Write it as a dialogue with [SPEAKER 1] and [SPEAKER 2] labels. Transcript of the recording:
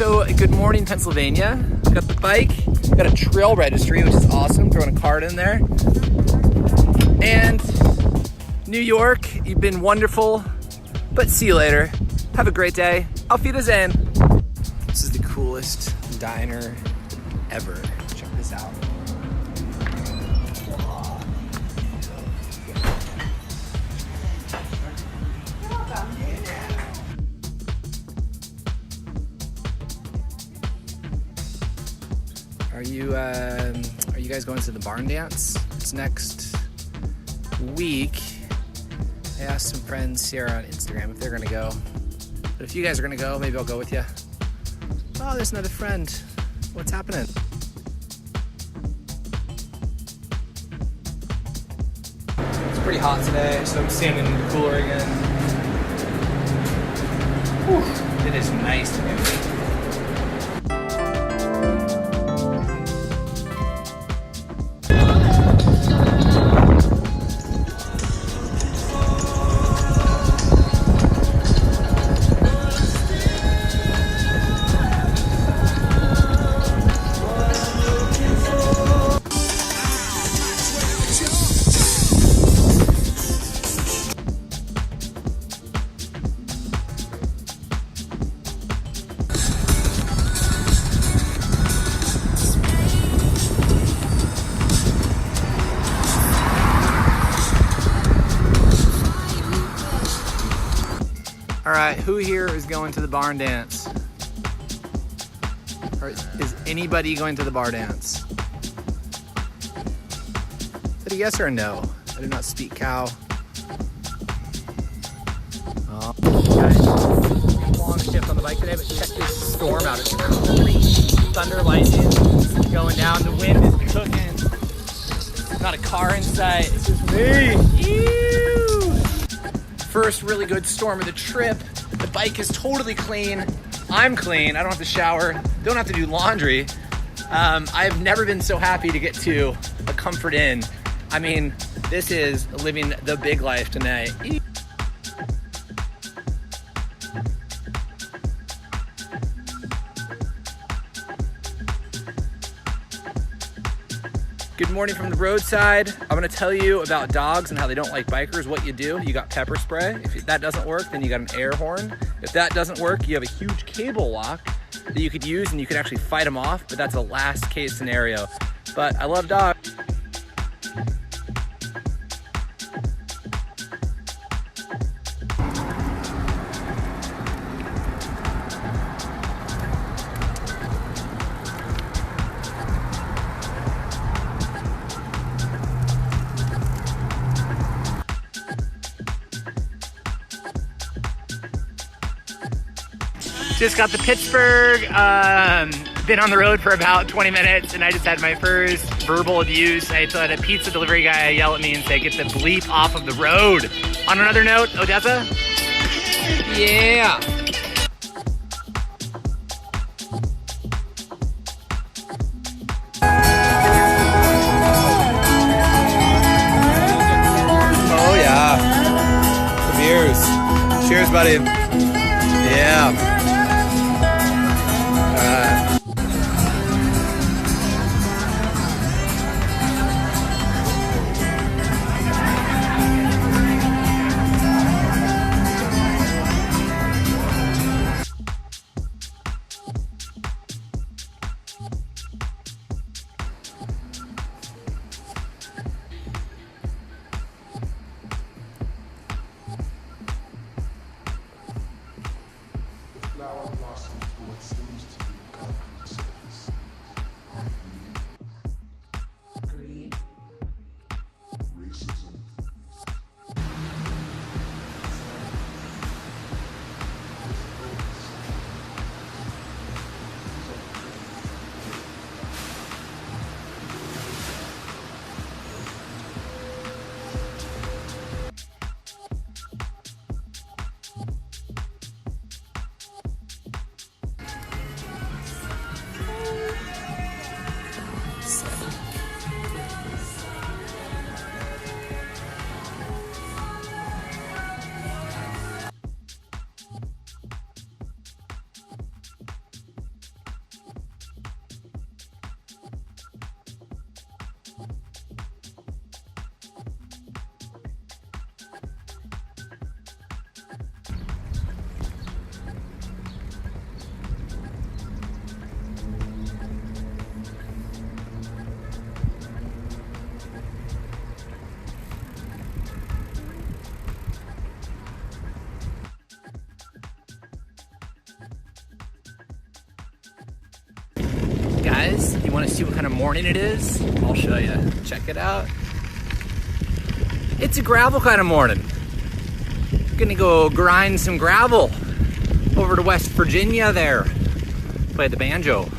[SPEAKER 1] So good morning, Pennsylvania. Got the bike, got a trail registry, which is awesome. Throwing a card in there. And New York, you've been wonderful, but see you later. Have a great day. Auf Wiedersehen. This is the coolest diner ever. Check this out. Are you guys going to the barn dance? It's next week. I asked some friends here on Instagram if they're gonna go. But if you guys are gonna go, maybe I'll go with you. Oh, there's another friend. What's happening? It's pretty hot today, so I'm standing in the cooler again. Whew, it is nice today. All right, who here is going to the barn dance? Or is anybody going to the bar dance? Is it a yes or a no? I do not speak cow. Oh, guys, long shift on the bike today, but check this storm out. It's crazy. Thunder, lightning going down. The wind is cooking. Not a car in sight. It's just me. Ew. First really good storm of the trip. The bike is totally clean. I'm clean. I don't have to shower. Don't have to do laundry. I've never been so happy to get to a Comfort Inn. I mean, this is living the big life tonight. Good morning from the roadside. I'm gonna tell you about dogs and how they don't like bikers. What you do, you got pepper spray. If that doesn't work, then you got an air horn. If that doesn't work, you have a huge cable lock that you could use and you could actually fight them off, but that's a last case scenario. But I love dogs. Just got to Pittsburgh, been on the road for about 20 minutes, and I just had my first verbal abuse. I had a pizza delivery guy yell at me and say, get the bleep off of the road. On another note, Odessa? Yeah. Oh yeah. The beers. Cheers, buddy. Yeah. You want to see what kind of morning it is? I'll show you. Check it out. It's a gravel kind of morning. Gonna go grind some gravel over to West Virginia there. Play the banjo.